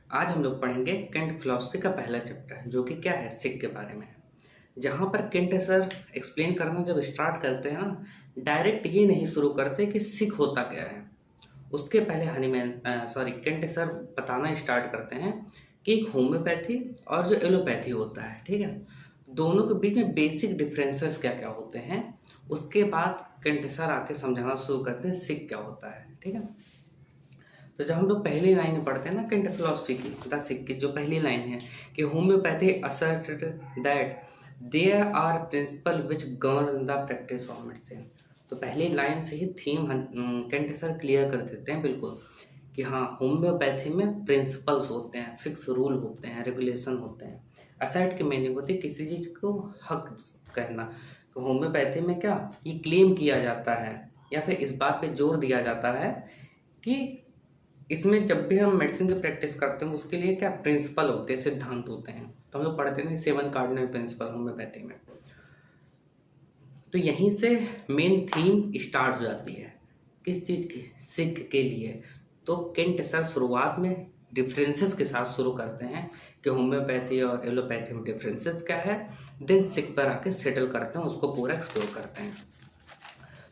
आज हम लोग पढ़ेंगे केंट फिलॉसफी का पहला चैप्टर जो कि क्या है, सिक के बारे में। जहाँ पर केंट सर एक्सप्लेन करना जब स्टार्ट करते हैं ना, डायरेक्ट ये नहीं शुरू करते कि सिक होता क्या है। उसके पहले केंट सर बताना स्टार्ट करते हैं कि एक होम्योपैथी और जो एलोपैथी होता है, ठीक है, दोनों के बीच में बेसिक डिफरेंसेस क्या क्या होते हैं। उसके बाद केंट सर आके समझाना शुरू करते हैं सिक क्या होता है, ठीक है। तो जब हम लोग पहली लाइन पढ़ते हैं ना केंट फिलॉसफी की, द सिक की जो पहली लाइन है कि homoeopathy asserted that there are principle which govern the practice of medicine. तो पहली लाइन से ही थीम केंट सर क्लियर कर देते हैं बिल्कुल कि हाँ, होम्योपैथी में प्रिंसिपल्स होते हैं, फिक्स रूल होते हैं, रेगुलेशन होते हैं। असर्ट की मीनिंग होती है किसी चीज़ को हक कहना। तो होम्योपैथी में क्या ये क्लेम किया जाता है या फिर इस बात पे जोर दिया जाता है कि इसमें जब भी हम मेडिसिन की प्रैक्टिस करते हैं उसके लिए क्या प्रिंसिपल होते हैं, सिद्धांत होते हैं। तो हम लोग पढ़ते हैं 7 कार्डिनल प्रिंसिपल होम्योपैथी में। तो यहीं से मेन थीम स्टार्ट हो जाती है किस चीज़ की, सिक के लिए। तो केंट सर शुरुआत में डिफरेंसेस के साथ शुरू करते हैं कि होम्योपैथी और एलोपैथी में डिफरेंसेस क्या है, देन सिक पर आके सेटल करते हैं, उसको पूरा एक्सप्लोर करते हैं।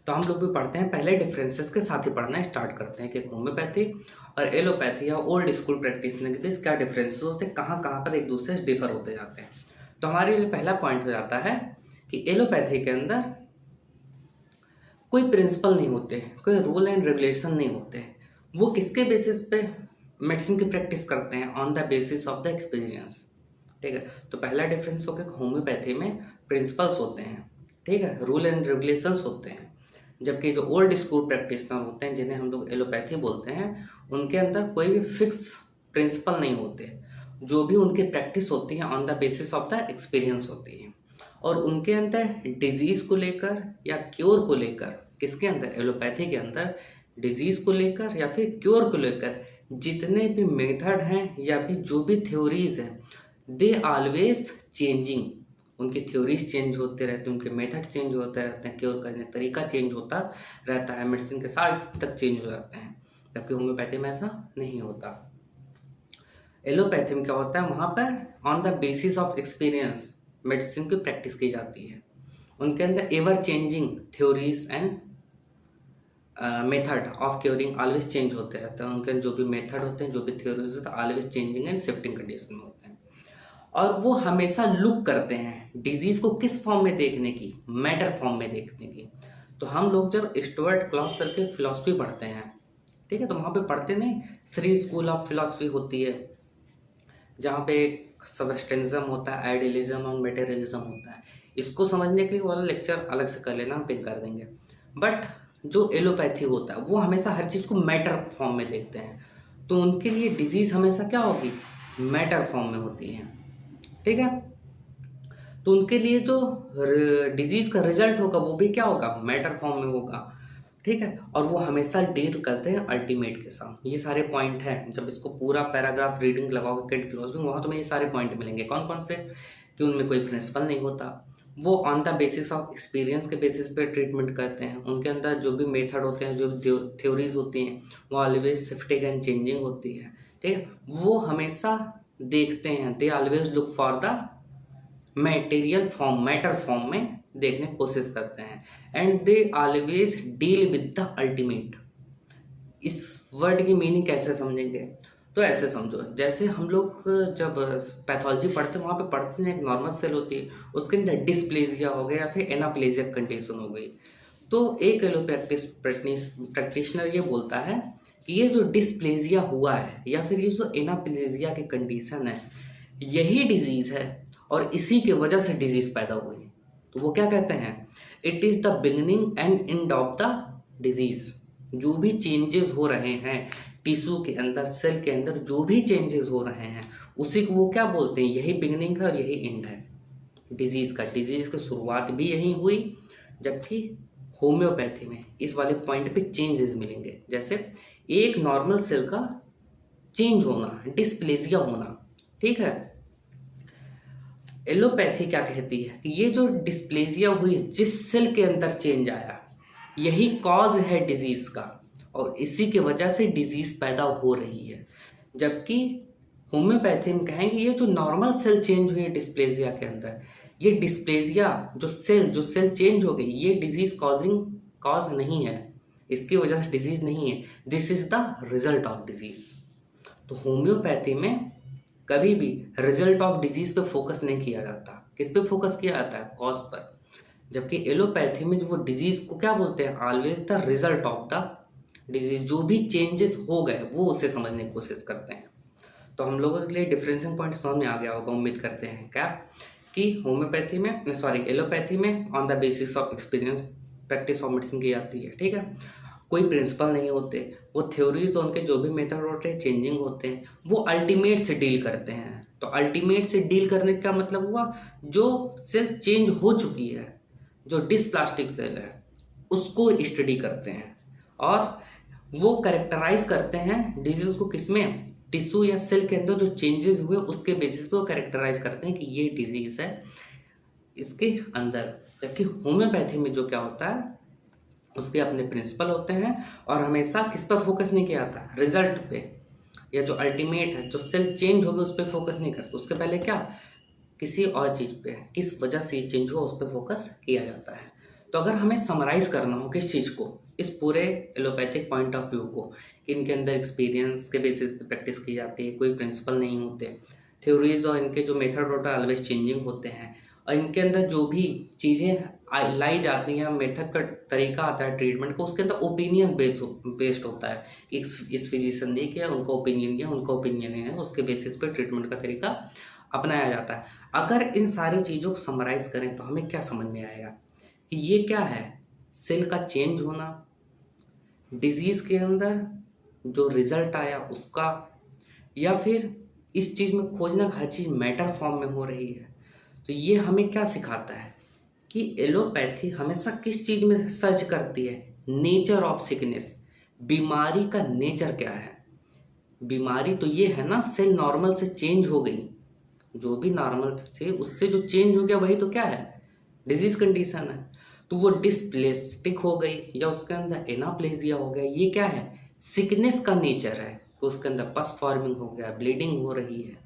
तो हम लोग भी पढ़ते हैं, पहले डिफरेंसेस के साथ ही पढ़ना स्टार्ट करते हैं कि होम्योपैथी और एलोपैथी या ओल्ड स्कूल प्रैक्टिशनर के बीच क्या डिफरेंसेस होते हैं, कहाँ कहाँ पर एक दूसरे से डिफर होते जाते हैं। तो हमारे लिए पहला पॉइंट हो जाता है कि एलोपैथी के अंदर कोई प्रिंसिपल नहीं होते, कोई रूल एंड रेगुलेशन नहीं होते। वो किसके बेसिस पे मेडिसिन की प्रैक्टिस करते हैं, on the basis of the experience, ठीक है। तो पहला डिफरेंस हो गया होम्योपैथी में प्रिंसिपल्स होते हैं, ठीक है, रूल एंड रेगुलेशंस होते हैं। जबकि जो ओल्ड स्कूल प्रैक्टिशनर होते हैं जिन्हें हम लोग एलोपैथी बोलते हैं, उनके अंदर कोई भी फिक्स प्रिंसिपल नहीं होते। जो भी उनकी प्रैक्टिस होती है on the basis of the experience होती है। और उनके अंदर डिजीज को लेकर या क्योर को लेकर, किसके अंदर, एलोपैथी के अंदर डिजीज को लेकर या फिर क्योर को लेकर जितने भी मेथड हैं या फिर जो भी थ्योरीज हैं, दे ऑलवेज चेंजिंग। उनकी थ्योरीज चेंज होते रहते हैं, उनके मेथड चेंज होते रहते हैं, क्योर करने का तरीका चेंज होता रहता है, मेडिसिन के साथ तक चेंज हो जाते हैं। जबकि होम्योपैथी में ऐसा नहीं होता। एलोपैथी में क्या होता है, वहाँ पर on the basis of experience medicine की प्रैक्टिस की जाती है। उनके अंदर ever changing theories and method of curing always change होते रहते हैं। उनके जो भी मेथड होते हैं, जो भी थ्योरीज होते हैं, always changing and shifting condition में होते हैं। और वो हमेशा लुक करते हैं डिजीज को किस फॉर्म में देखने की, मैटर फॉर्म में देखने की। तो हम लोग जब स्टुअर्ट क्लॉस सर के फिलॉसफी पढ़ते हैं, ठीक है, तो वहाँ पे पढ़ते नहीं 3 स्कूल ऑफ फिलॉसफी होती है, जहाँ पे सबस्टेंसिज्म होता है, आइडियलिज्म और मटेरियलिज्म होता है। इसको समझने के लिए वाला लेक्चर अलग से कर लेना, हम पिक कर देंगे। बट जो एलोपैथी होता है वो हमेशा हर चीज़ को मैटर फॉर्म में देखते हैं। तो उनके लिए डिजीज़ हमेशा क्या होगी, मैटर फॉर्म में होती है, ठीक है। तो उनके लिए जो डिजीज़ का रिजल्ट होगा वो भी क्या होगा, मैटर फॉर्म में होगा, ठीक है। और वो हमेशा डील करते हैं अल्टीमेट के साथ। ये सारे पॉइंट हैं, जब इसको पूरा पैराग्राफ रीडिंग लगाओगे केंट फिलॉसफी, वहाँ तुम्हें ये सारे पॉइंट मिलेंगे। कौन कौन से, कि उनमें कोई प्रिंसिपल नहीं होता, वो on the basis of experience के बेसिस पे ट्रीटमेंट करते हैं। उनके अंदर जो भी मेथड होते हैं, जो भी थ्योरीज होती हैं, वो ऑलवेज शिफ्टिंग एंड चेंजिंग होती है, ठीक है। वो हमेशा देखते हैं, they always look for the material form, matter form में देखने की कोशिश करते हैं। And they always deal with the ultimate. इस वर्ड की मीनिंग कैसे समझेंगे, तो ऐसे समझो, जैसे हम लोग जब पैथोलॉजी पढ़ते हैं वहाँ पे पढ़ते हैं एक नॉर्मल सेल होती है, उसके अंदर डिस्प्लेजिया हो गया या फिर एनाप्लेजिया कंडीशन हो गई। तो एक प्रैक्टिशनर ये बोलता है कि ये जो डिस्प्लेजिया हुआ है या फिर ये जो एनाप्लेजिया की कंडीशन है, यही डिजीज है और इसी के वजह से डिजीज पैदा हुई। तो वो क्या कहते हैं, it is the beginning and end of the disease. जो भी चेंजेस हो रहे हैं टिश्यू के अंदर, सेल के अंदर जो भी चेंजेस हो रहे हैं, उसी को वो क्या बोलते हैं, यही बिगिनिंग है और यही एंड है डिजीज का। डिजीज की शुरुआत भी यही हुई। जबकि होम्योपैथी में इस वाले पॉइंट पे चेंजेस मिलेंगे, जैसे एक नॉर्मल सेल का चेंज होना, डिस्प्लेजिया होना, ठीक है। एलोपैथी क्या कहती है कि ये जो डिस्प्लेजिया हुई, जिस सेल के अंदर चेंज आया, यही कॉज है डिजीज का और इसी के वजह से डिजीज पैदा हो रही है। जबकि होम्योपैथी में कहेंगे ये जो नॉर्मल सेल चेंज हुई है डिस्प्लेजिया के अंदर, ये डिस्प्लेजिया जो सेल चेंज हो गई, ये डिजीज कॉज नहीं है, इसकी वजह से डिजीज नहीं है, this is the result of disease. तो होम्योपैथी में कभी भी रिजल्ट ऑफ डिजीज पे फोकस नहीं किया जाता, किस पे फोकस किया जाता है, कॉज पर। जबकि एलोपैथी में जो वो डिजीज को क्या बोलते हैं, always the result of the disease, जो भी चेंजेस हो गए वो उसे समझने की कोशिश करते हैं। तो हम लोगों के लिए डिफरेंशियल पॉइंट समझ में आ गया होगा, उम्मीद करते हैं क्या, कि होम्योपैथी में एलोपैथी में on the basis of experience practice of medicine की जाती है, ठीक है। कोई प्रिंसिपल नहीं होते, वो थ्योरीज उनके जो भी मेथड होते हैं चेंजिंग होते हैं, वो अल्टीमेट से डील करते हैं। तो अल्टीमेट से डील करने का मतलब हुआ जो सेल चेंज हो चुकी है, जो डिसप्लास्टिक सेल है उसको स्टडी करते हैं, और वो कैरेक्टराइज करते हैं डिजीज को, किसमें, टिश्यू या सेल के अंदर जो चेंजेस हुए उसके बेसिस पे वो कैरेक्टराइज करते हैं कि ये डिजीज है इसके अंदर। जबकि होम्योपैथी में जो क्या होता है, उसके अपने प्रिंसिपल होते हैं, और हमेशा किस पर फोकस नहीं किया जाता, रिजल्ट पे, या जो अल्टीमेट है, जो सेल चेंज होगी उस पर फोकस नहीं करते, उसके पहले क्या, किसी और चीज़ पे, किस वजह से ये चेंज हुआ उस पर फोकस किया जाता है। तो अगर हमें समराइज करना हो किस चीज़ को, इस पूरे एलोपैथिक पॉइंट ऑफ व्यू को, कि इनके अंदर एक्सपीरियंस के बेसिस पे प्रैक्टिस की जाती है, कोई प्रिंसिपल नहीं होते, थ्योरीज और इनके जो मेथड होता है ऑलवेज चेंजिंग होते हैं, और इनके अंदर जो भी चीज़ें लाई जाती हैं, मेथड का तरीका आता है ट्रीटमेंट को, उसके अंदर ओपिनियन बेस्ड होता है। इस फिजिशियन ने किया, उनका ओपिनियन किया, उनका ओपिनियन है, उसके बेसिस पे ट्रीटमेंट का तरीका अपनाया जाता है। अगर इन सारी चीज़ों को समराइज करें तो हमें क्या समझ में आएगा कि ये क्या है, सेल का चेंज होना, डिजीज के अंदर जो रिजल्ट आया उसका, या फिर इस चीज़ में खोजना हर चीज़ मैटर फॉर्म में हो रही है। तो ये हमें क्या सिखाता है कि एलोपैथी हमेशा किस चीज़ में सर्च करती है, नेचर ऑफ सिकनेस, बीमारी का नेचर क्या है। बीमारी तो ये है ना, सेल नॉर्मल से चेंज हो गई, जो भी नॉर्मल थे उससे जो चेंज हो गया वही तो क्या है, डिजीज कंडीशन है। तो वो डिस्प्लेस्टिक हो गई या उसके अंदर एनाप्लेजिया हो गया, ये क्या है, सिकनेस का नेचर है। तो उसके अंदर पस फॉर्मिंग हो गया, ब्लीडिंग हो रही है,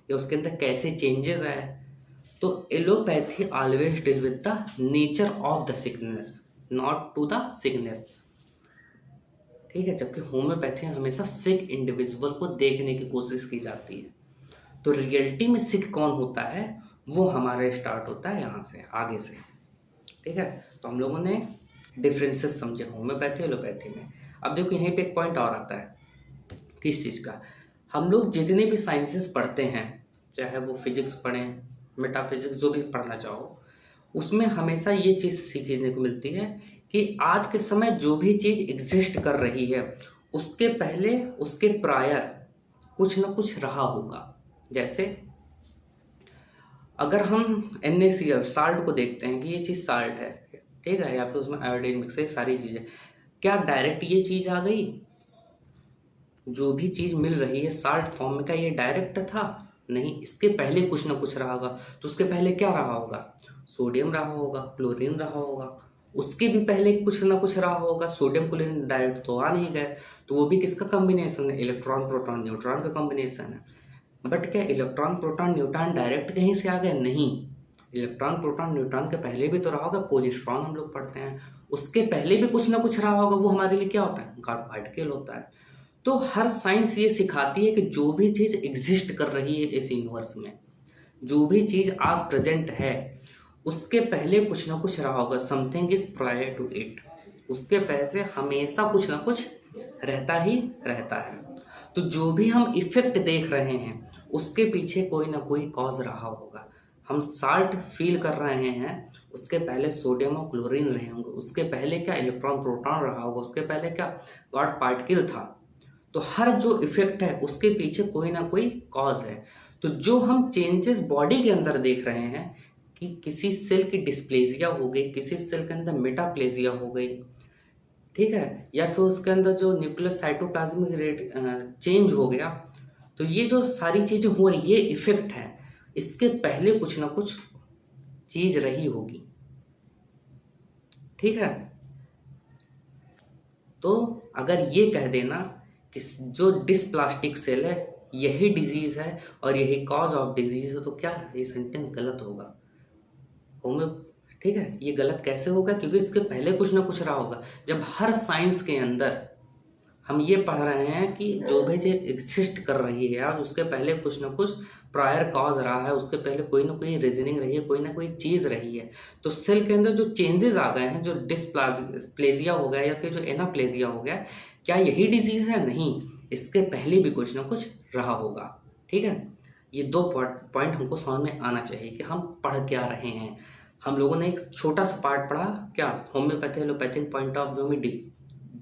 या उसके अंदर कैसे चेंजेस आए। तो allopathy always deal with the nature of the sickness, not to the sickness, ठीक है। जबकि होम्योपैथी हमेशा सिक इंडिविजुअल को देखने की कोशिश की जाती है। तो रियलिटी में सिक कौन होता है, वो हमारे स्टार्ट होता है यहाँ से, आगे से, ठीक है। तो हम लोगों ने डिफरेंसेस समझे होम्योपैथी एलोपैथी में। अब देखो यहीं पे एक पॉइंट और आता है, किस चीज़ का, हम लोग जितने भी साइंसेस पढ़ते हैं, चाहे वो फिजिक्स पढ़ें, मेटाफिजिक्स, जो भी पढ़ना चाहो, उसमें हमेशा ये चीज़ सीखने को मिलती है कि आज के समय जो भी चीज़ एग्जिस्ट कर रही है उसके पहले, उसके प्रायर कुछ ना कुछ रहा होगा। जैसे अगर हम NaCl साल्ट को देखते हैं कि ये चीज़ साल्ट है, ठीक है, या फिर उसमें आयोडीन मिक्स है, सारी चीज़ें, क्या डायरेक्ट ये चीज़ आ गई, जो भी चीज़ मिल रही है साल्ट फॉर्म में, का ये डायरेक्ट था, नहीं, इसके पहले कुछ ना कुछ रहा होगा। तो उसके पहले क्या रहा होगा, सोडियम रहा होगा, क्लोरीन रहा होगा, उसके भी पहले कुछ ना कुछ रहा होगा। सोडियम क्लोरीन डायरेक्ट तो आ नहीं गए, तो वो भी किसका कॉम्बिनेशन है, इलेक्ट्रॉन प्रोटॉन न्यूट्रॉन का कॉम्बिनेशन है। बट क्या इलेक्ट्रॉन प्रोटॉन न्यूट्रॉन डायरेक्ट कहीं से आ गए, नहीं, इलेक्ट्रॉन प्रोटॉन न्यूट्रॉन के पहले भी तो रहा होगा, पॉजिट्रॉन हम लोग पढ़ते हैं, उसके पहले भी कुछ ना कुछ रहा होगा, वो हमारे लिए क्या होता है, गॉड पार्टिकल होता है। तो हर साइंस ये सिखाती है कि जो भी चीज़ एग्जिस्ट कर रही है इस यूनिवर्स में, जो भी चीज़ आज प्रेजेंट है, उसके पहले कुछ ना कुछ रहा होगा, something is prior to it, उसके पहले से हमेशा कुछ ना कुछ रहता ही रहता है। तो जो भी हम इफेक्ट देख रहे हैं उसके पीछे कोई ना कोई कॉज रहा होगा। हम साल्ट फील कर रहे हैं, उसके पहले सोडियम और क्लोरीन रहे होंगे, उसके पहले क्या इलेक्ट्रॉन प्रोटॉन रहा होगा, उसके पहले क्या गॉड पार्टिकल था। तो हर जो इफेक्ट है उसके पीछे कोई ना कोई कॉज है। तो जो हम चेंजेस बॉडी के अंदर देख रहे हैं कि किसी सेल की डिस्प्लेजिया हो गई, किसी सेल के अंदर मेटाप्लेजिया हो गई, ठीक है, या फिर उसके अंदर जो न्यूक्लियस साइटोप्लाज्मिक रेट चेंज हो गया, तो ये जो सारी चीज़ें हो रही, ये इफेक्ट है, इसके पहले कुछ ना कुछ चीज रही होगी, ठीक है। तो अगर ये कह देना कि जो डिस्प्लास्टिक सेल है यही डिजीज़ है और यही कॉज ऑफ डिजीज़ है, तो क्या ये सेंटेंस गलत होगा? होम्यो ठीक है, ये गलत कैसे होगा? क्योंकि इसके पहले कुछ ना कुछ रहा होगा। जब हर साइंस के अंदर हम ये पढ़ रहे हैं कि जो भी चीज़ एग्जिस्ट कर रही है आज, उसके पहले कुछ ना कुछ प्रायर कॉज रहा है, उसके पहले कोई ना कोई रीजनिंग रही है, कोई ना कोई चीज़ रही है। तो सेल के अंदर जो चेंजेस आ गए हैं, जो डिस्प्लेजिया हो गया या फिर जो एनाप्लेजिया हो गया, क्या यही डिजीज़ है? नहीं, इसके पहले भी कुछ ना कुछ रहा होगा। ठीक है, ये दो पॉइंट हमको समझ में आना चाहिए कि हम पढ़ क्या रहे हैं। हम लोगों ने एक छोटा सा पार्ट पढ़ा, क्या homeopathy allopathic point of view में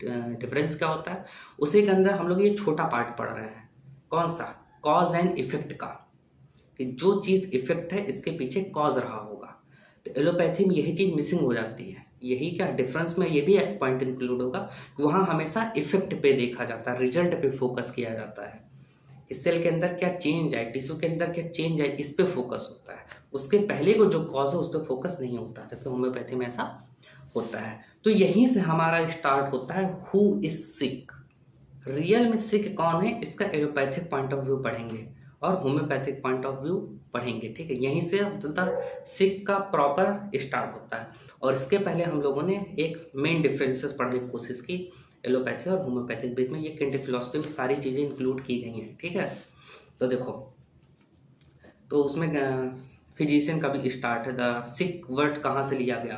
डिफरेंस क्या होता है, उसी के अंदर हम लोग ये छोटा पार्ट पढ़ रहे हैं। कौन सा? कॉज एंड इफेक्ट का, कि जो चीज़ इफेक्ट है इसके पीछे कॉज रहा होगा। तो एलोपैथी में यही चीज़ मिसिंग हो जाती है। यही क्या डिफरेंस में ये भी एक पॉइंट इंक्लूड होगा कि वहाँ हमेशा इफेक्ट पे देखा जाता है, रिजल्ट पे फोकस किया जाता है। इस सेल के अंदर क्या चेंज आए, टिश्यू के अंदर क्या चेंज आए, इस पे फोकस होता है। उसके पहले को जो कॉज है उस पर फोकस नहीं होता, जबकि होम्योपैथी में ऐसा होता है। तो यहीं से हमारा स्टार्ट होता है हु इज सिक। रियल में सिक कौन है, इसका एलोपैथिक पॉइंट ऑफ व्यू पढ़ेंगे और होम्योपैथिक पॉइंट ऑफ व्यू पढ़ेंगे। ठीक है, यहीं से द सिक का प्रॉपर स्टार्ट होता है। और इसके पहले हम लोगों ने एक मेन डिफरेंसेस पढ़ने की कोशिश की एलोपैथी और होम्योपैथिक बीच में। ये किंटिक फिलॉसफी में सारी चीज़ें इंक्लूड की गई हैं। ठीक है, तो देखो, तो उसमें फिजिशियन का भी स्टार्ट है। द सिक वर्ड कहाँ से लिया गया?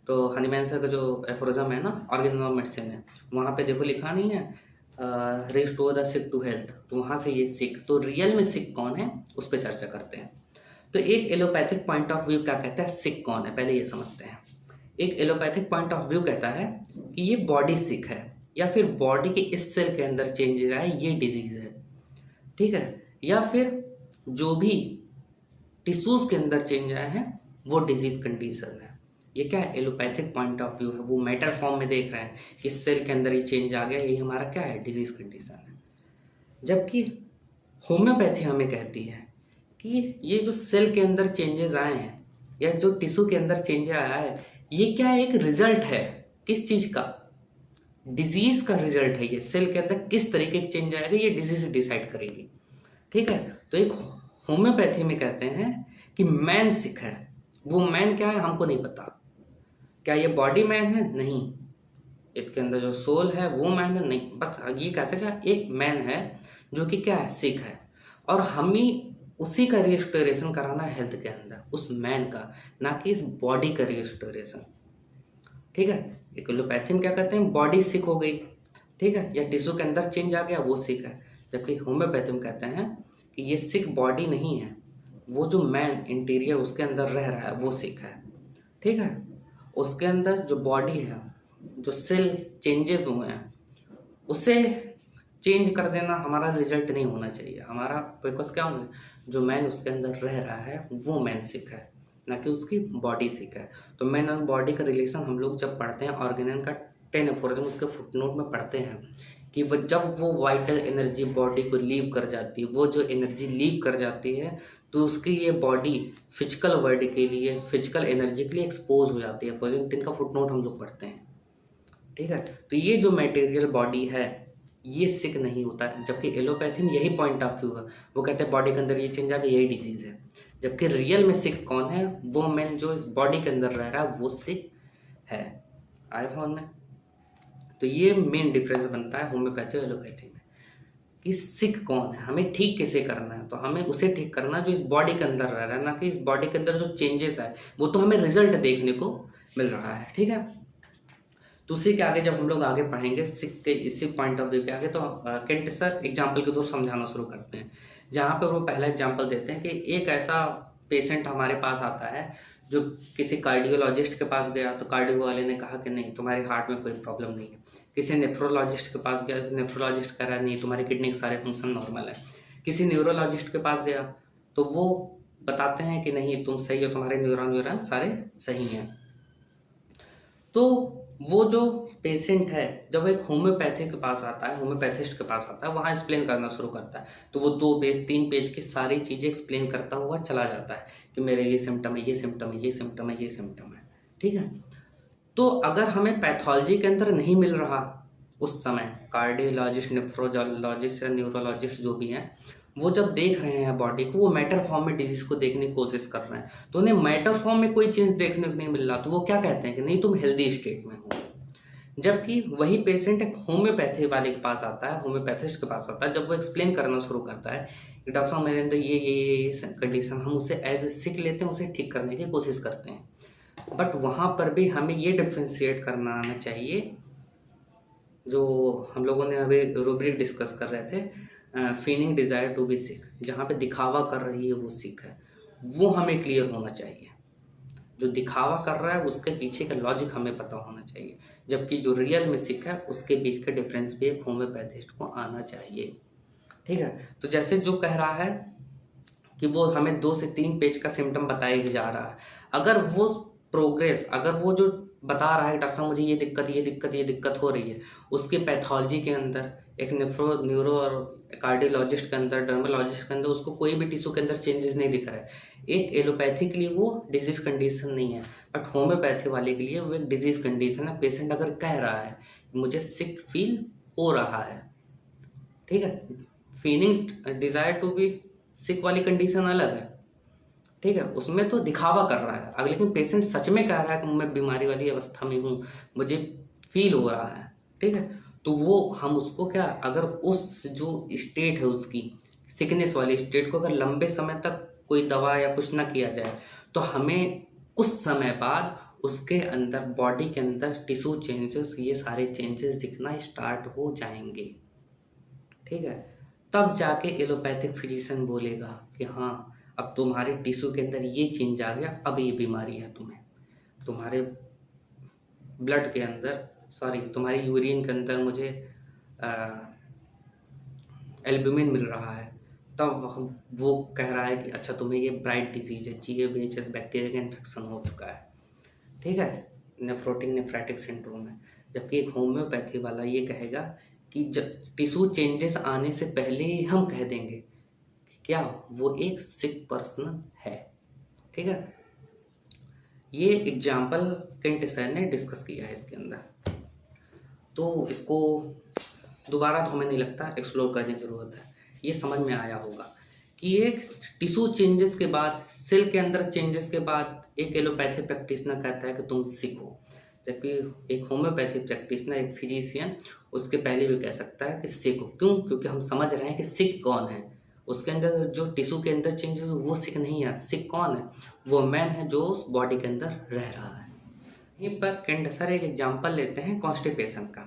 तो हनीमैन सर का जो एफोरिज्म है ना, ऑर्गेनिज्म ऑफ मेडिसिन है, वहाँ पे देखो लिखा नहीं है restore the sick to health, तो वहाँ से ये सिक। तो रियल में सिक कौन है उस पर चर्चा करते हैं। तो एक एलोपैथिक पॉइंट ऑफ व्यू क्या कहता है सिक कौन है, पहले ये समझते हैं। एक एलोपैथिक पॉइंट ऑफ व्यू कहता है कि ये बॉडी सिक है, या फिर बॉडी के इस सेल के अंदर चेंजेस आए, ये डिजीज है। ठीक है, या फिर जो भी टिश्यूज के अंदर चेंज आए हैं वो डिजीज कंडीशन है। ये क्या है? एलोपैथिक पॉइंट ऑफ व्यू है। वो मैटर फॉर्म में देख रहे हैं कि सेल के अंदर ये चेंज आ गया, ये हमारा क्या है? डिजीज कंडीशन है। जबकि होम्योपैथी हमें कहती है कि ये जो सेल के अंदर चेंजेस आए हैं या जो टिश्यू के अंदर चेंज आया है, ये क्या एक रिजल्ट है? किस चीज का? डिजीज का रिजल्ट है। ये सेल के अंदर किस तरीके का चेंज आएगा, ये डिजीज डिसाइड करेगी। ठीक है, तो एक होम्योपैथी में कहते हैं कि मैन सिक है। वो मैन क्या है हमको नहीं पता। क्या ये बॉडी मैन है? नहीं। इसके अंदर जो सोल है वो मैन है? नहीं। बस ये कह सकते एक मैन है जो कि क्या है? सिक है। और हम ही उसी का रिस्टोरेशन कराना है हेल्थ के अंदर, उस मैन का, ना कि इस बॉडी का रिस्टोरेशन। ठीक है, एलोपैथी में क्या कहते हैं? बॉडी सिक हो गई, ठीक है, या टिश्यू के अंदर चेंज आ गया वो सिक है। जबकि होम्योपैथी में कहते हैं कि ये सिक बॉडी नहीं है, वो जो मैन इंटीरियर उसके अंदर रह रहा है वो सिक है। ठीक है, उसके अंदर जो बॉडी है, जो सेल चेंजेस हुए हैं, उसे चेंज कर देना हमारा रिजल्ट नहीं होना चाहिए। हमारा फोकस क्या होना है? जो मैन उसके अंदर रह रहा है वो मैन सिक है, ना कि उसकी बॉडी सिक है। तो मैन और बॉडी का रिलेशन हम लोग जब पढ़ते हैं ऑर्गेनन का 10 एफोरिज्म उसके फुटनोट में पढ़ते हैं कि वो जब वो वाइटल एनर्जी बॉडी को लीव कर जाती है, वो जो एनर्जी लीव कर जाती है तो उसकी ये बॉडी फिजिकल वर्ल्ड के लिए, फिजिकल एनर्जी के लिए एक्सपोज हो जाती है। 10 का फुटनोट हम लोग पढ़ते हैं। ठीक है, तो ये जो मटेरियल बॉडी है ये सिक नहीं होता है। जबकि एलोपैथी में यही पॉइंट ऑफ व्यू है, वो कहते हैं बॉडी के अंदर ये चेंज आ गया, यही डिजीज है। जबकि रियल में सिक कौन है? वो मैन जो इस बॉडी के अंदर रह रहा है वो सिक है। आया समझ में? तो ये मेन डिफरेंस बनता है होम्योपैथी और एलोपैथी में कि सिक कौन है, हमें ठीक कैसे करना है। तो हमें उसे ठीक करना जो इस बॉडी के अंदर रह रहा है, ना कि इस बॉडी के अंदर जो चेंजेस है वो तो हमें रिजल्ट देखने को मिल रहा है। ठीक है, तो उसी के आगे जब हम लोग आगे पढ़ेंगे सिक के इसी पॉइंट ऑफ व्यू के आगे, तो केंट सर एग्जाम्पल के थ्रू समझाना शुरू करते हैं, जहाँ पे वो पहला एग्जाम्पल देते हैं कि एक ऐसा पेशेंट हमारे पास आता है जो किसी कार्डियोलॉजिस्ट के पास गया, तो कार्डियो वाले ने कहा कि नहीं तुम्हारे हार्ट में कोई प्रॉब्लम नहीं है। किसी नेफ्रोलॉजिस्ट के पास गया, नेफ्रोलॉजिस्ट कह रहा है नहीं तुम्हारी किडनी के सारे फंक्शन नॉर्मल है। किसी न्यूरोलॉजिस्ट के पास गया तो वो बताते हैं कि नहीं तुम सही हो, तुम्हारे न्यूरॉन सारे सही हैं। तो वो जो पेशेंट है जब एक होम्योपैथी के पास आता है, होम्योपैथिस्ट के पास आता है, वहाँ एक्सप्लेन करना शुरू करता है, तो वो 2 पेज 3 पेज की सारी चीज़ें एक्सप्लेन करता हुआ चला जाता है कि मेरे ये सिम्टम है, ये सिम्टम है, ये सिम्टम है, ये सिम्टम है। ठीक है, तो अगर हमें पैथोलॉजी के अंदर नहीं मिल रहा उस समय, कार्डियोलॉजिस्ट, नेफ्रोलॉजिस्ट या न्यूरोलॉजिस्ट जो भी हैं, वो जब देख रहे हैं बॉडी को, वो मैटर फॉर्म में डिजीज को देखने की कोशिश कर रहे हैं, तो उन्हें मैटर फॉर्म में कोई चेंज देखने को नहीं मिल रहा, तो वो क्या कहते हैं कि नहीं तुम हेल्दी स्टेट में हो। जबकि वही पेशेंट एक होम्योपैथी वाले के पास आता है, होम्योपैथिस्ट के पास आता है, जब वो एक्सप्लेन करना शुरू करता है कि डॉक्टर साहब मेरे अंदर ये कंडीशन, हम उसे एज ए सीख लेते हैं, उसे ठीक करने की कोशिश करते हैं। बट वहाँ पर भी हमें ये डिफ्रेंशिएट करना आना चाहिए, जो हम लोगों ने अभी रूब्रिक डिस्कस कर रहे थे, फीलिंग डिज़ायर टू बी सिक, जहाँ पे दिखावा कर रही है वो सिक है, वो हमें क्लियर होना चाहिए। जो दिखावा कर रहा है उसके पीछे का लॉजिक हमें पता होना चाहिए, जबकि जो रियल में सिक है उसके बीच का डिफरेंस भी एक होम्योपैथिस्ट को आना चाहिए। ठीक है, तो जैसे जो कह रहा है कि वो हमें 2 से 3 पेज का सिम्टम बताया जा रहा है, अगर वो प्रोग्रेस, अगर वो जो बता रहा है डॉक्टर साहब मुझे ये दिक्कत हो रही है, उसके पैथोलॉजी के अंदर एक न्यूरो और कार्डियोलॉजिस्ट के अंदर, डर्मोलॉजिस्ट के अंदर उसको कोई भी टिश्यू के अंदर चेंजेस नहीं दिख रहा है, एक एलोपैथी के लिए वो डिजीज कंडीशन नहीं है, बट होम्योपैथी वाले के लिए वो एक डिजीज कंडीशन है। पेशेंट अगर कह रहा है मुझे सिक फील हो रहा है, ठीक है, फीलिंग डिजायर टू बी सिक वाली कंडीशन अलग है, ठीक है, उसमें तो दिखावा कर रहा है, अगर लेकिन पेशेंट सच में कह रहा है कि मैं बीमारी वाली अवस्था में हूँ, मुझे फील हो रहा है, ठीक है, तो वो हम उसको क्या, अगर उस जो स्टेट है उसकी सिकनेस वाली स्टेट को अगर लंबे समय तक कोई दवा या कुछ ना किया जाए, तो हमें कुछ समय बाद उसके अंदर, बॉडी के अंदर टिश्यू चेंजेस, ये सारे चेंजेस दिखना स्टार्ट हो जाएंगे, ठीक है, तब जाके एलोपैथिक फिजिशियन बोलेगा कि हाँ अब तुम्हारे टिश्यू के अंदर ये चेंज आ गया, अब ये बीमारी है तुम्हें, तुम्हारे ब्लड के अंदर, सॉरी तुम्हारी यूरिन के अंदर मुझे एल्ब्यूमिन मिल रहा है, तब वो कह रहा है कि अच्छा तुम्हें ये ब्राइट डिजीज है, GABHS बैक्टीरिया का इन्फेक्शन हो चुका है, ठीक है, नेफ्रोटिक नेफ्राइटिक सिंड्रोम है। जबकि एक होम्योपैथी वाला ये कहेगा कि टिश्यू चेंजेस आने से पहले ही हम कह देंगे कि क्या वो एक सिक पर्सन है, ठीक है। ये एग्जाम्पल केंट सर ने डिस्कस किया है इसके अंदर, तो इसको दोबारा तो हमें नहीं लगता एक्सप्लोर करने की ज़रूरत है, ये समझ में आया होगा कि एक टिश्यू चेंजेस के बाद, सेल के अंदर चेंजेस के बाद एक एलोपैथी प्रैक्टिशनर कहता है कि तुम सिक हो, जबकि एक होम्योपैथी प्रैक्टिशनर, एक फिजिशियन उसके पहले भी कह सकता है कि सिक हो। क्यों? क्योंकि हम समझ रहे हैं कि सिक कौन है, उसके अंदर जो टिश्यू के अंदर चेंजेस वो सिक नहीं है, सिक कौन है, वो मैन है जो उस बॉडी के अंदर रह रहा है। यहीं पर केंट सर एक एग्जाम्पल लेते हैं कॉन्स्टिपेशन का,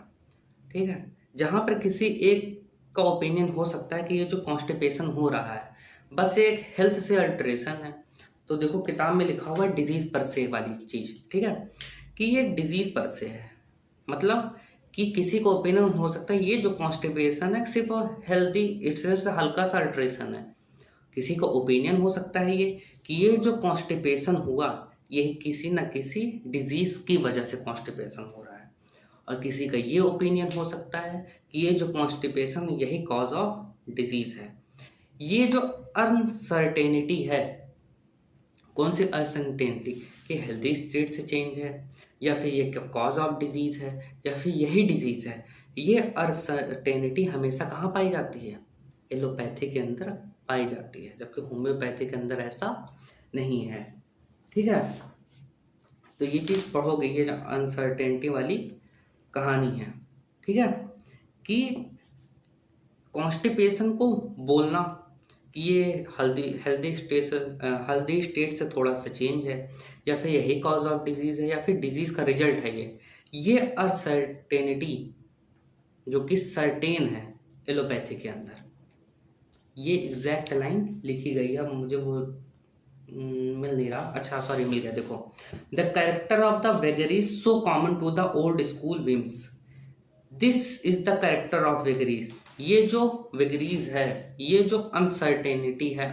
ठीक है, जहाँ पर किसी एक का ओपिनियन हो सकता है कि ये जो कॉन्स्टिपेशन हो रहा है बस एक हेल्थ से अल्टरेशन है। तो देखो किताब में लिखा हुआ है डिजीज पर से वाली चीज, ठीक है, कि ये डिजीज पर से है, मतलब कि किसी को ओपिनियन हो सकता है ये जो कॉन्स्टिपेशन है सिर्फ हेल्दी, इट्स हल्का सा अल्टरेशन है। किसी को ओपिनियन हो सकता है ये कि ये जो कॉन्स्टिपेशन हुआ ये किसी न किसी डिजीज की वजह से कॉन्स्टिपेशन हो रहा है, और किसी का ये ओपिनियन हो सकता है कि ये जो कॉन्स्टिपेशन यही कॉज ऑफ डिजीज है। ये जो अनसर्टेनिटी है, कौन सी अनसर्टेनिटी, कि हेल्दी स्टेट से चेंज है या फिर ये कॉज ऑफ डिजीज है या फिर यही डिजीज है, ये अनसर्टेनिटी हमेशा कहाँ पाई जाती है, एलोपैथी के अंदर पाई जाती है, जबकि होम्योपैथी के अंदर ऐसा नहीं है, ठीक है। तो ये चीज़ पढ़ोगे, ये जो अनसर्टेनिटी वाली कहानी है, ठीक है, कि कॉन्स्टिपेशन को बोलना कि ये हेल्दी स्टेट से थोड़ा सा चेंज है या फिर यही कॉज ऑफ डिजीज है या फिर डिजीज का रिजल्ट है, ये अनसर्टेनिटी जो कि सर्टेन है एलोपैथी के अंदर, ये एग्जैक्ट लाइन लिखी गई है, मुझे वो मिल नहीं रहा, अच्छा सॉरी मिल गया, देखो, the character of the vagaries so common to the old school whims, this is the character of vagaries, ये जो वेगरीज है, ये जो अनसर्टेनिटी है,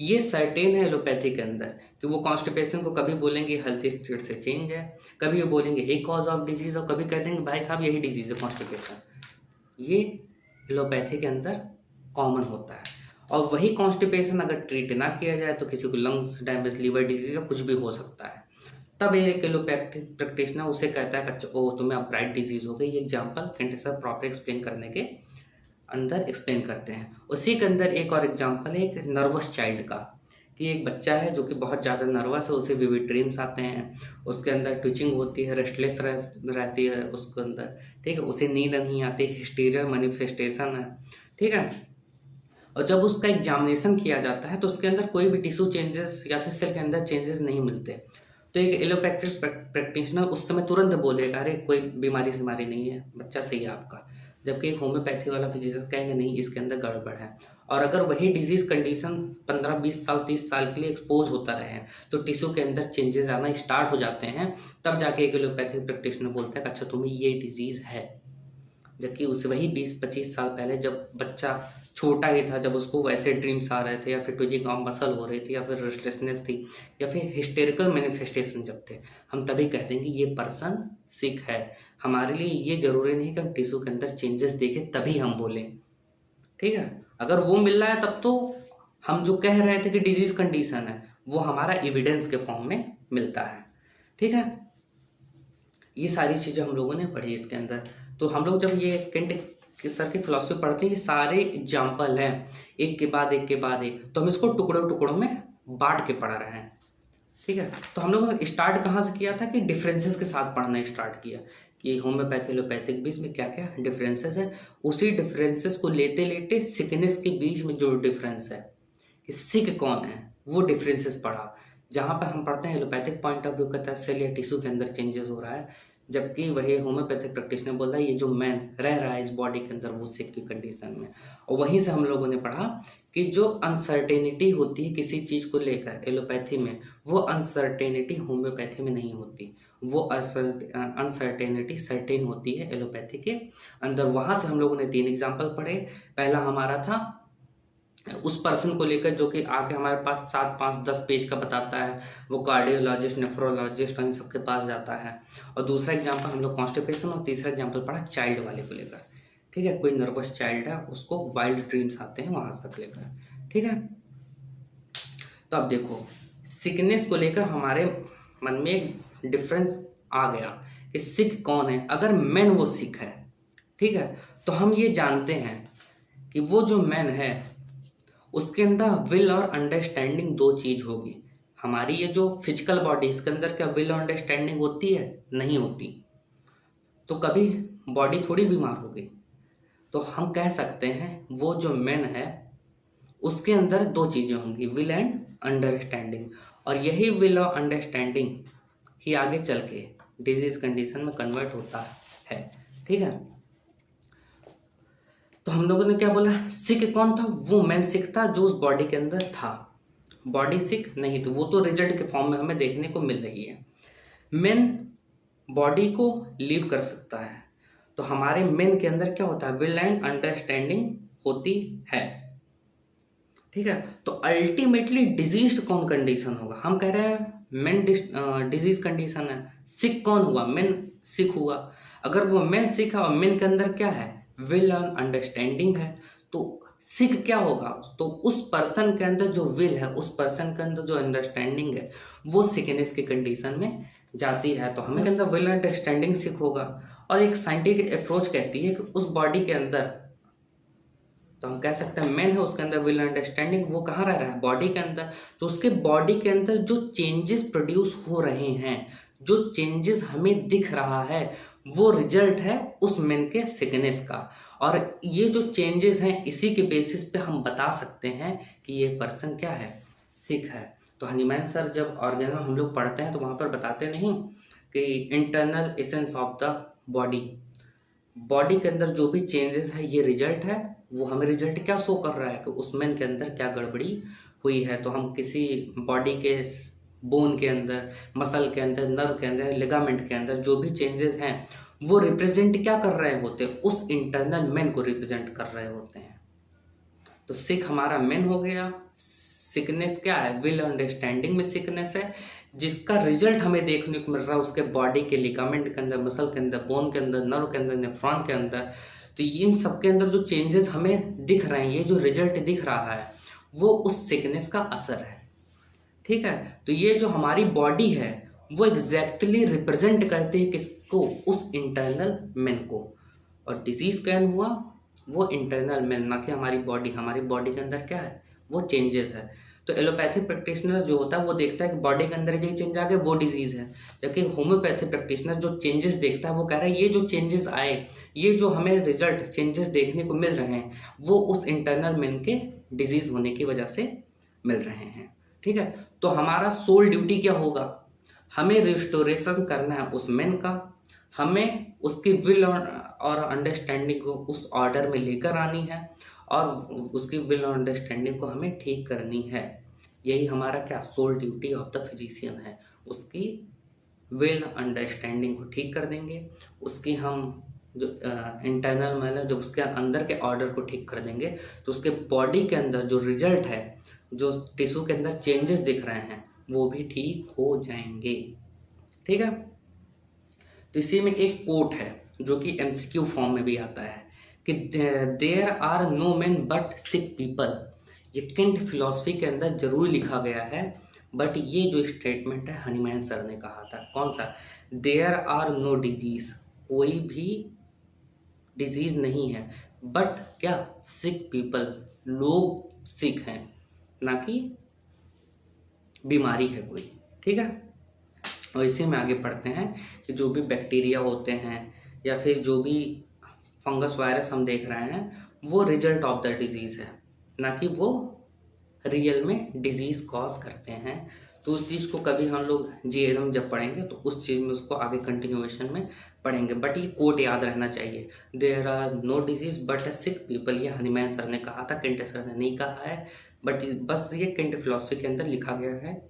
ये सर्टेन है एलोपैथी के अंदर, कि वो कॉन्स्टिपेशन को कभी बोलेंगे हेल्थ स्टेट से चेंज है, कभी वो बोलेंगे यही कॉज ऑफ डिजीज, और कभी कह देंगे भाई साहब यही डिजीज है कॉन्स्टिपेशन, ये एलोपैथी के अंदर कॉमन होता है। और वही कॉन्स्टिपेशन अगर ट्रीट ना किया जाए तो किसी को लंग्स डैमेज, लीवर डिजीज या कुछ भी हो सकता है, तब एक एलोपैथी प्रैक्टिशनर उसे कहता है कि ओ तुम्हें अब ब्राइट डिजीज हो गई। ये example Kent sir proper explain करने के अंदर एक्सप्लेन करते हैं। उसी के अंदर एक और एग्जांपल है एक नर्वस चाइल्ड का, कि एक बच्चा है जो कि बहुत ज़्यादा नर्वस है, उसे विविड ड्रीम्स आते हैं, उसके अंदर ट्विचिंग होती है, रेस्टलेस रहती है उसके अंदर, ठीक है, उसे नींद नहीं आती, हिस्टीरियल मैनिफेस्टेशन है, ठीक है। और जब उसका एग्जामिनेशन किया जाता है तो उसके अंदर कोई भी टिश्यू चेंजेस या फिर सेल के अंदर चेंजेस नहीं मिलते, तो एक एलोपैथिक प्रैक्टिशनर उस समय तुरंत बोलेगा अरे कोई बीमारी नहीं है, बच्चा सही है आपका। जबकि एक होम्योपैथी वाला फिजिशियन कहेंगे नहीं, इसके अंदर गड़बड़ है। और अगर वही डिजीज कंडीशन 15-20 साल 30 साल के लिए एक्सपोज होता रहे तो टिश्यू के अंदर चेंजेस आना स्टार्ट हो जाते हैं, तब जाके एक एलोपैथिक प्रैक्टिशनर बोलता है कि अच्छा तुम्हें ये डिजीज है। जबकि उस वही 20-25 साल पहले जब बच्चा छोटा ही था, जब उसको वैसे ड्रीम्स आ रहे थे या फिर ट्विचिंग ऑफ मसल हो रही थी या फिर रेस्टलेसनेस थी या फिर हिस्टेरिकल मैनिफेस्टेशन जब थे, हम तभी कहते हैं कि ये पर्सन सिक है। हमारे लिए ये जरूरी नहीं कि हम टिश्यू के अंदर चेंजेस देखें तभी हम बोलें, ठीक है। अगर वो मिल रहा है तब तो हम जो कह रहे थे कि डिजीज कंडीशन है वो हमारा एविडेंस के फॉर्म में मिलता है, ठीक है। ये सारी चीज़ें हम लोगों ने पढ़ी इसके अंदर। तो हम लोग जब ये केंट सर की फिलॉसफी पढ़ते हैं, ये सारे एग्जाम्पल हैं एक के बाद एक के बाद एक, तो हम इसको टुकड़ों टुकड़ों में बांट के पढ़ रहे हैं, ठीक है। तो हम लोगों ने स्टार्ट कहाँ से किया था कि डिफरेंसेस के साथ पढ़ना स्टार्ट किया कि होम्योपैथी एलोपैथिक बीच में क्या क्या डिफरेंसेस है। उसी डिफरेंसेस को लेते लेते सिकनेस के बीच में जो डिफरेंस है कि सिक कौन है वो डिफरेंसेस पढ़ा। जहाँ पर हम पढ़ते हैं एलोपैथिक पॉइंट ऑफ व्यू का था सेल या टिश्यू के अंदर चेंजेस हो रहा है, जबकि वही होम्योपैथिक प्रैक्टिशनर बोल रहा है ये जो मैन रह रहा है इस बॉडी के अंदर वो सिक की कंडीशन में। और वहीं से हम लोगों ने पढ़ा कि जो अनसर्टेनिटी होती है किसी चीज़ को लेकर एलोपैथी में, वो अनसर्टेनिटी होम्योपैथी में नहीं होती, वो अनसर्टेनिटी सर्टेन होती है एलोपैथी के अंदर। वहाँ से हम लोगों ने 3 एग्जाम्पल पढ़े। पहला हमारा था उस पर्सन को लेकर जो कि आके हमारे पास 7, 5, 10 पेज का बताता है, वो कार्डियोलॉजिस्ट, नेफ्रोलॉजिस्ट इन सबके पास जाता है। और दूसरा एग्जांपल हम लोग कॉन्स्टिपेशन, और तीसरा एग्जांपल पढ़ा चाइल्ड वाले को लेकर, ठीक है। कोई नर्वस चाइल्ड है उसको वाइल्ड ड्रीम्स आते हैं वहां तक लेकर, ठीक है। तो अब देखो सिकनेस को लेकर हमारे मन में एक डिफरेंस आ गया कि सिक कौन है। अगर मैन वो सिक है, ठीक है, तो हम ये जानते हैं कि वो जो मैन है उसके अंदर विल और अंडरस्टैंडिंग 2 चीज होगी। हमारी ये जो फिजिकल बॉडी इसके अंदर क्या विल और अंडरस्टैंडिंग होती है? नहीं होती। तो कभी बॉडी थोड़ी बीमार होगी। तो हम कह सकते हैं वो जो मैन है उसके अंदर 2 चीजें होंगी, विल एंड अंडरस्टैंडिंग। और यही विल और अंडरस्टैंडिंग ही आगे चल के डिजीज कंडीशन में कन्वर्ट होता है, ठीक है। तो हम लोगों ने क्या बोला, सिक कौन था? वो मैन सिक था जो उस बॉडी के अंदर था। बॉडी सिक नहीं तो वो तो रिजल्ट के फॉर्म में हमें देखने को मिल रही है। मैन बॉडी को लीव कर सकता है, तो हमारे मैन के अंदर क्या होता है, विल एंड अंडरस्टैंडिंग होती है, ठीक है। तो अल्टीमेटली डिजीज कौन कंडीशन होगा? हम कह रहे हैं मैन डिजीज कंडीशन है, सिक कौन हुआ? मैन सिक हुआ। अगर वो मैन सिक है और मैन के अंदर क्या है, विल एंड अंडरस्टैंडिंग है, तो सिक क्या होगा? तो उस पर्सन के अंदर जो विल है, उस पर्सन के अंदर जो अंडरस्टैंडिंग है, वो सिकनेस की कंडीशन में जाती है। तो हमें के अंदर विल अंडरस्टैंडिंग सिक होगा। और एक साइंटिफिक अप्रोच कहती है कि उस बॉडी के अंदर, तो हम कह सकते हैं मैन है उसके अंदर विल अंडरस्टैंडिंग, वो कहाँ रह रहा है, बॉडी के अंदर। तो उसके बॉडी के अंदर जो चेंजेस प्रोड्यूस हो रहे हैं, जो चेंजेस हमें दिख रहा है, वो रिजल्ट है उस मैन के सिकनेस का। और ये जो चेंजेस हैं इसी के बेसिस पे हम बता सकते हैं कि ये पर्सन क्या है, सिक है। तो हनीमैन सर जब ऑर्गेनल हम लोग पढ़ते हैं तो वहाँ पर बताते नहीं कि internal essence of the body, body के अंदर जो भी चेंजेस है ये रिजल्ट है। वो हमें रिजल्ट क्या शो कर रहा है कि उस मैन के अंदर क्या गड़बड़ी हुई है। तो हम किसी बॉडी के बोन के अंदर, मसल के अंदर, नर्व के अंदर, लिगामेंट के अंदर जो भी चेंजेस हैं वो रिप्रेजेंट क्या कर रहे होते हैं, उस इंटरनल मैन को रिप्रेजेंट कर रहे होते हैं। तो सिक हमारा मैन हो गया। सिकनेस क्या है, विल अंडरस्टैंडिंग में सिकनेस है, जिसका रिजल्ट हमें देखने को मिल रहा है उसके बॉडी के लिगामेंट के अंदर, मसल के अंदर, बोन के अंदर, नर्व के अंदर, नेफ्रॉन के अंदर। तो इन सब के अंदर जो चेंजेस हमें दिख रहे हैं, ये जो रिजल्ट दिख रहा है वो उस सिकनेस का असर है, ठीक है। तो ये जो हमारी बॉडी है वो एग्जैक्टली रिप्रेजेंट करती है किसको, उस इंटरनल मैन को। और डिजीज कैन हुआ वो इंटरनल मिल्क, ना कि हमारी बॉडी के अंदर क्या है, वो चेंजेस है। तो एलोपैथी प्रैक्टिशनर जो होता है वो देखता है कि बॉडी के अंदर ये चेंज आ गए, वो डिजीज है। जबकि होम्योपैथी प्रैक्टिशनर जो चेंजेस देखता है वो कह रहा है ये जो चेंजेस आए, ये जो हमें रिजल्ट चेंजेस देखने को मिल रहे हैं, वो उस इंटरनल मिल्क के डिजीज होने की वजह से मिल रहे हैं। ठीक है, तो हमारा सोल ड्यूटी क्या होगा, हमें रिस्टोरेशन करना है उस मेन का, हमें उसकी विल और अंडरस्टैंडिंग को उस ऑर्डर में लेकर आनी है, और उसकी विल और अंडरस्टैंडिंग को हमें ठीक करनी है। यही हमारा क्या sole duty of the physician है। उसकी विल अंडरस्टैंडिंग को ठीक कर देंगे, उसकी हम जो इंटरनल मतलब जब उसके अंदर के ऑर्डर को ठीक कर देंगे, तो उसके बॉडी के अंदर जो रिजल्ट है, जो टिश्यू के अंदर चेंजेस दिख रहे हैं, वो भी ठीक हो जाएंगे। ठीक है, तो इसी में एक कोट है जो कि एमसीक्यू फॉर्म में भी आता है कि there are no man but sick people. ये केंट फिलॉसफी के अंदर जरूर लिखा गया है, बट ये जो स्टेटमेंट है हनीमैन सर ने कहा था। कौन सा, देयर आर नो डिजीज, कोई भी डिजीज नहीं है, बट क्या, सिक पीपल, लोग सिक हैं, ना कि बीमारी है कोई। ठीक है, और इसी में आगे पढ़ते हैं कि जो भी बैक्टीरिया होते हैं या फिर जो भी फंगस वायरस हम देख रहे हैं, वो रिजल्ट ऑफ द डिजीज़ है, ना कि वो रियल में डिजीज़ कॉज करते हैं। तो उस चीज़ को कभी हम लोग जीएनएम जब पढ़ेंगे तो उस चीज़ में उसको आगे कंटिन्यूएशन में पढ़ेंगे। बट ये कोट याद रहना चाहिए, there are no disease but sick people. ये हनीमैन सर ने कहा था, केंट सर ने नहीं कहा है, बट बस ये केंट फिलॉसफी के अंदर लिखा गया है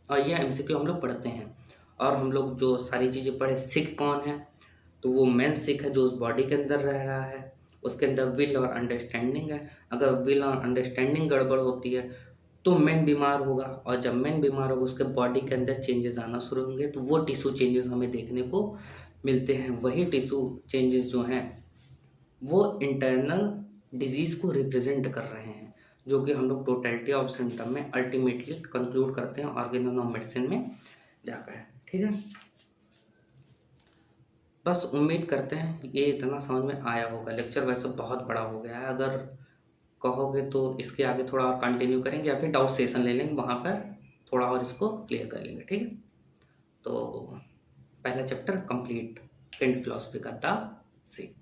और यह एमसीक्यू हम लोग पढ़ते हैं। और हम लोग जो सारी चीज़ें पढ़े, सिक कौन है, तो वो मेन सिक है जो उस बॉडी के अंदर रह रहा है, उसके अंदर विल और अंडरस्टैंडिंग है। अगर विल और अंडरस्टैंडिंग गड़बड़ होती है तो मेन बीमार होगा, और जब मेन बीमार होगा उसके बॉडी के अंदर चेंजेस आना शुरू होंगे, तो वो टिश्यू चेंजेस हमें देखने को मिलते हैं। वही टिश्यू चेंजेस जो हैं वो इंटरनल डिजीज़ को रिप्रेजेंट कर रहे हैं, जो कि हम लोग टोटलिटी ऑफ सिम्टम में अल्टीमेटली कंक्लूड करते हैं ऑर्गेनल ऑफ मेडिसिन में जाकर। ठीक है, बस उम्मीद करते हैं ये इतना समझ में आया होगा। लेक्चर वैसे बहुत बड़ा हो गया है, अगर कहोगे तो इसके आगे थोड़ा और कंटिन्यू करेंगे या फिर डाउट सेशन ले लेंगे, वहाँ पर थोड़ा और इसको क्लियर कर लेंगे। ठीक है, तो पहला चैप्टर कंप्लीट, केंट फिलॉसफी का द सिक।